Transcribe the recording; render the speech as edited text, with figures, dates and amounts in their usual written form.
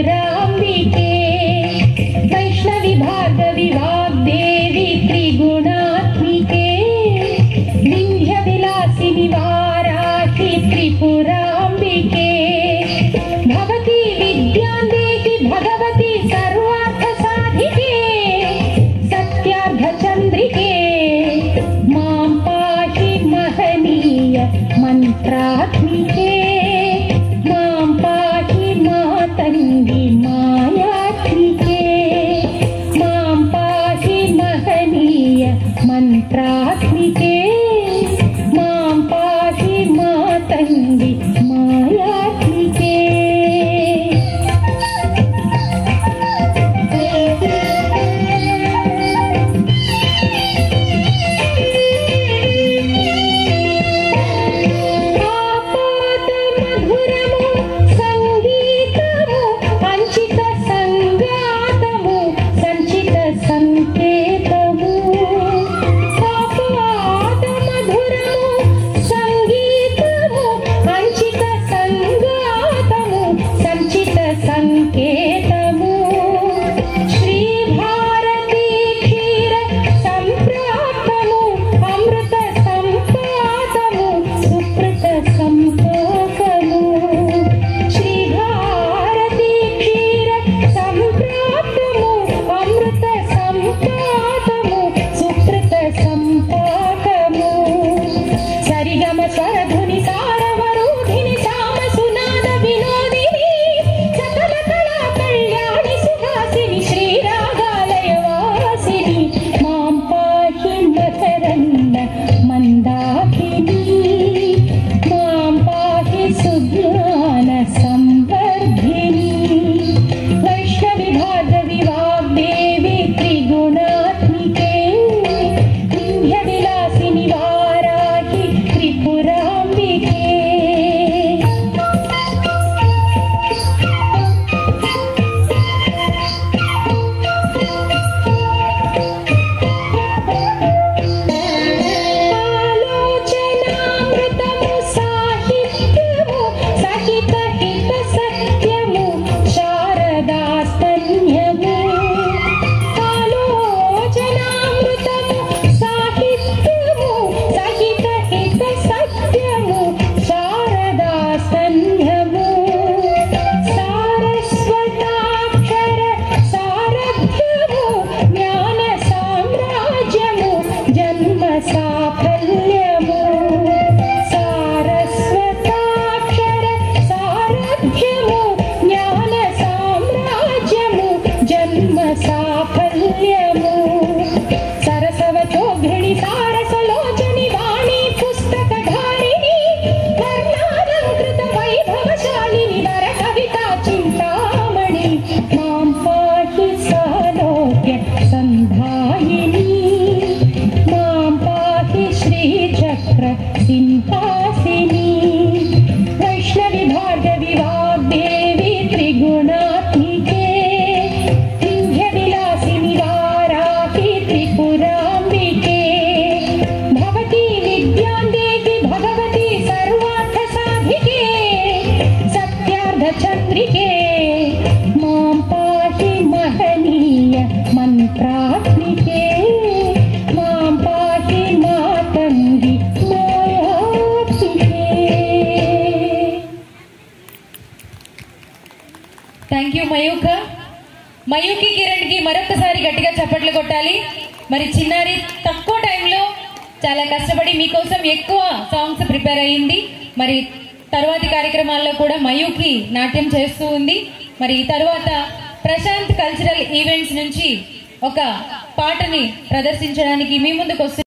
त्रिपुराम्बिके वैष्णवी भार्गवी वाग्देवी त्रिगुणात्मिके विन्ध्यविलासिनि वाराहि त्रिपुराम्बिके भवती विद्यां देहि भगवती सर्वार्थसाधिके सत्यार्धचन्द्रिके मां पाहि महनीय मन्त्रात्मिके मां पाहि मातङ्गी मायात्मिके मां पाहि महनीय मन्त्रात्मिके मां पाहि मातङ्गी मायात्मिके మయూకి కిరణ్ కి మరొకసారి గట్టిగా చప్పట్లు కొట్టాలి. మరి చిన్నారి తక్కువ టైంలో చాలా కష్టపడి మీకోసం ఎక్కువ సాంగ్స్ ప్రిపేర్ అయ్యింది. మరి తరువాతి కార్యక్రమాల్లో కూడా మయూకి నాట్యం చేస్తూ ఉంది. మరి తర్వాత ప్రశాంత్ కల్చరల్ ఈవెంట్స్ నుంచి ఒక పాటని ప్రదర్శించడానికి మీ ముందుకు వస్తుంది.